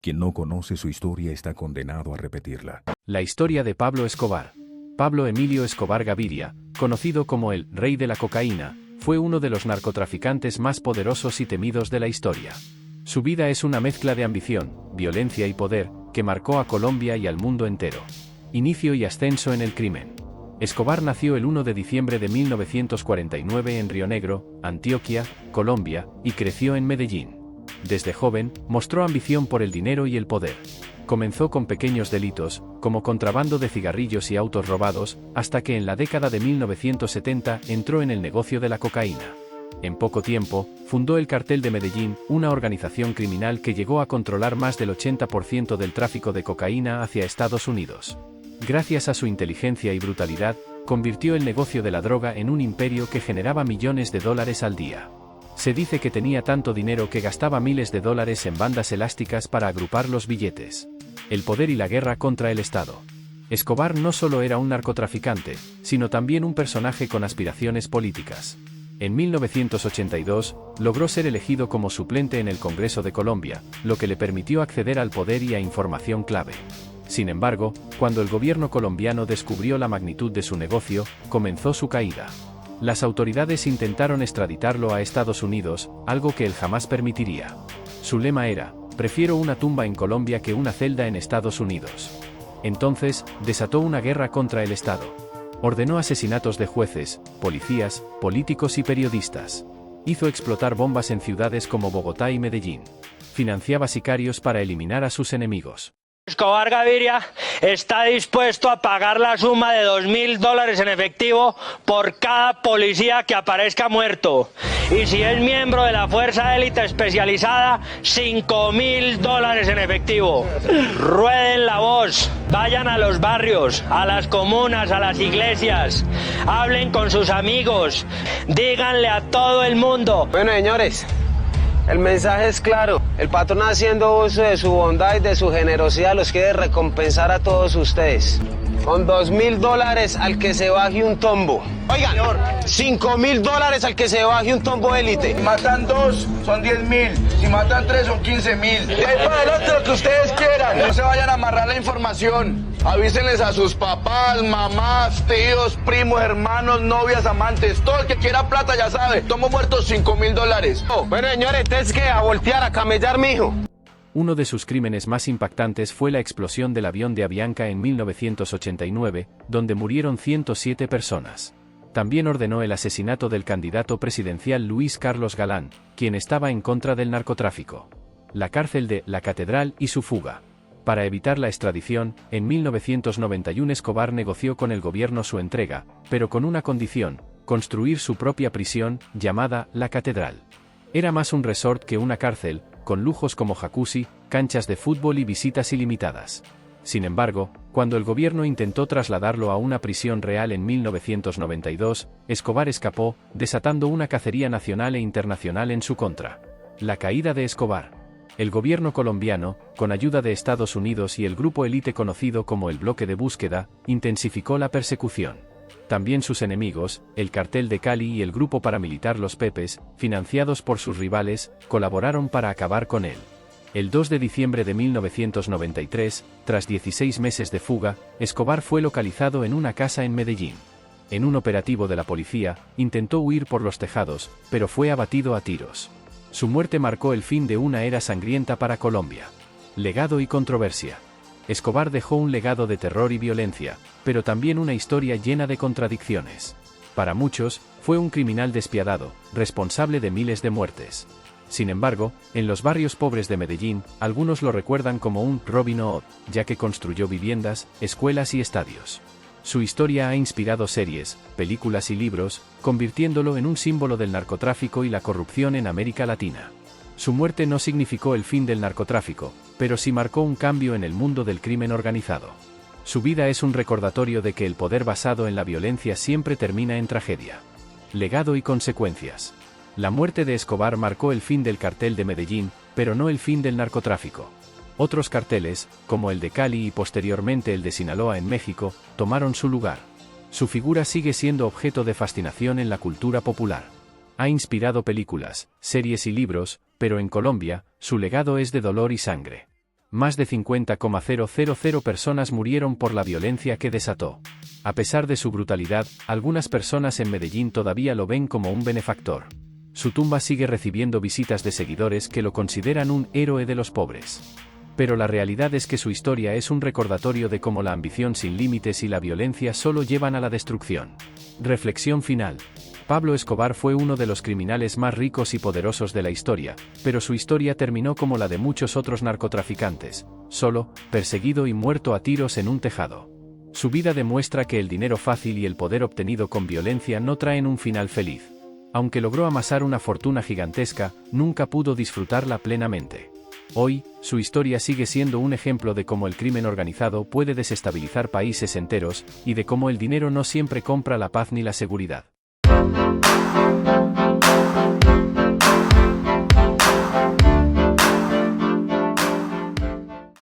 Quien no conoce su historia está condenado a repetirla. La historia de Pablo Escobar. Pablo Emilio Escobar Gaviria, conocido como el Rey de la Cocaína, fue uno de los narcotraficantes más poderosos y temidos de la historia. Su vida es una mezcla de ambición, violencia y poder, que marcó a Colombia y al mundo entero. Inicio y ascenso en el crimen. Escobar nació el 1 de diciembre de 1949 en Río Negro, Antioquia, Colombia, y creció en Medellín. Desde joven, mostró ambición por el dinero y el poder. Comenzó con pequeños delitos, como contrabando de cigarrillos y autos robados, hasta que en la década de 1970 entró en el negocio de la cocaína. En poco tiempo, fundó el Cartel de Medellín, una organización criminal que llegó a controlar más del 80% del tráfico de cocaína hacia Estados Unidos. Gracias a su inteligencia y brutalidad, convirtió el negocio de la droga en un imperio que generaba millones de dólares al día. Se dice que tenía tanto dinero que gastaba miles de dólares en bandas elásticas para agrupar los billetes. El poder y la guerra contra el Estado. Escobar no solo era un narcotraficante, sino también un personaje con aspiraciones políticas. En 1982, logró ser elegido como suplente en el Congreso de Colombia, lo que le permitió acceder al poder y a información clave. Sin embargo, cuando el gobierno colombiano descubrió la magnitud de su negocio, comenzó su caída. Las autoridades intentaron extraditarlo a Estados Unidos, algo que él jamás permitiría. Su lema era: prefiero una tumba en Colombia que una celda en Estados Unidos. Entonces, desató una guerra contra el Estado. Ordenó asesinatos de jueces, policías, políticos y periodistas. Hizo explotar bombas en ciudades como Bogotá y Medellín. Financiaba sicarios para eliminar a sus enemigos. Escobar Gaviria está dispuesto a pagar la suma de $2.000 en efectivo por cada policía que aparezca muerto. Y si es miembro de la Fuerza Élite Especializada, $5.000 en efectivo. Rueden la voz, vayan a los barrios, a las comunas, a las iglesias, hablen con sus amigos, díganle a todo el mundo. Bueno, señores, el mensaje es claro. El patrón, haciendo uso de su bondad y de su generosidad, los quiere recompensar a todos ustedes. Con $2.000 al que se baje un tombo. Oigan, $5.000 al que se baje un tombo élite. Si matan 2, son 10.000. Si matan 3, son 15.000. De ahí para adelante lo que ustedes quieran. No se vayan a amarrar la información. Avísenles a sus papás, mamás, tíos, primos, hermanos, novias, amantes. Todo el que quiera plata ya sabe. Tomo muertos $5.000. Bueno, señores, entonces que a voltear, a camellar, mijo. Uno de sus crímenes más impactantes fue la explosión del avión de Avianca en 1989, donde murieron 107 personas. También ordenó el asesinato del candidato presidencial Luis Carlos Galán, quien estaba en contra del narcotráfico. La cárcel de La Catedral y su fuga. Para evitar la extradición, en 1991 Escobar negoció con el gobierno su entrega, pero con una condición: construir su propia prisión, llamada La Catedral. Era más un resort que una cárcel, con lujos como jacuzzi, canchas de fútbol y visitas ilimitadas. Sin embargo, cuando el gobierno intentó trasladarlo a una prisión real en 1992, Escobar escapó, desatando una cacería nacional e internacional en su contra. La caída de Escobar. El gobierno colombiano, con ayuda de Estados Unidos y el grupo élite conocido como el Bloque de Búsqueda, intensificó la persecución. También sus enemigos, el Cartel de Cali y el grupo paramilitar Los Pepes, financiados por sus rivales, colaboraron para acabar con él. El 2 de diciembre de 1993, tras 16 meses de fuga, Escobar fue localizado en una casa en Medellín. En un operativo de la policía, intentó huir por los tejados, pero fue abatido a tiros. Su muerte marcó el fin de una era sangrienta para Colombia. Legado y controversia. Escobar dejó un legado de terror y violencia, pero también una historia llena de contradicciones. Para muchos, fue un criminal despiadado, responsable de miles de muertes. Sin embargo, en los barrios pobres de Medellín, algunos lo recuerdan como un Robin Hood, ya que construyó viviendas, escuelas y estadios. Su historia ha inspirado series, películas y libros, convirtiéndolo en un símbolo del narcotráfico y la corrupción en América Latina. Su muerte no significó el fin del narcotráfico, pero sí marcó un cambio en el mundo del crimen organizado. Su vida es un recordatorio de que el poder basado en la violencia siempre termina en tragedia. Legado y consecuencias. La muerte de Escobar marcó el fin del Cartel de Medellín, pero no el fin del narcotráfico. Otros carteles, como el de Cali y posteriormente el de Sinaloa en México, tomaron su lugar. Su figura sigue siendo objeto de fascinación en la cultura popular. Ha inspirado películas, series y libros, pero en Colombia, su legado es de dolor y sangre. Más de 50,000 personas murieron por la violencia que desató. A pesar de su brutalidad, algunas personas en Medellín todavía lo ven como un benefactor. Su tumba sigue recibiendo visitas de seguidores que lo consideran un héroe de los pobres. Pero la realidad es que su historia es un recordatorio de cómo la ambición sin límites y la violencia solo llevan a la destrucción. Reflexión final. Pablo Escobar fue uno de los criminales más ricos y poderosos de la historia, pero su historia terminó como la de muchos otros narcotraficantes, solo, perseguido y muerto a tiros en un tejado. Su vida demuestra que el dinero fácil y el poder obtenido con violencia no traen un final feliz. Aunque logró amasar una fortuna gigantesca, nunca pudo disfrutarla plenamente. Hoy, su historia sigue siendo un ejemplo de cómo el crimen organizado puede desestabilizar países enteros, y de cómo el dinero no siempre compra la paz ni la seguridad.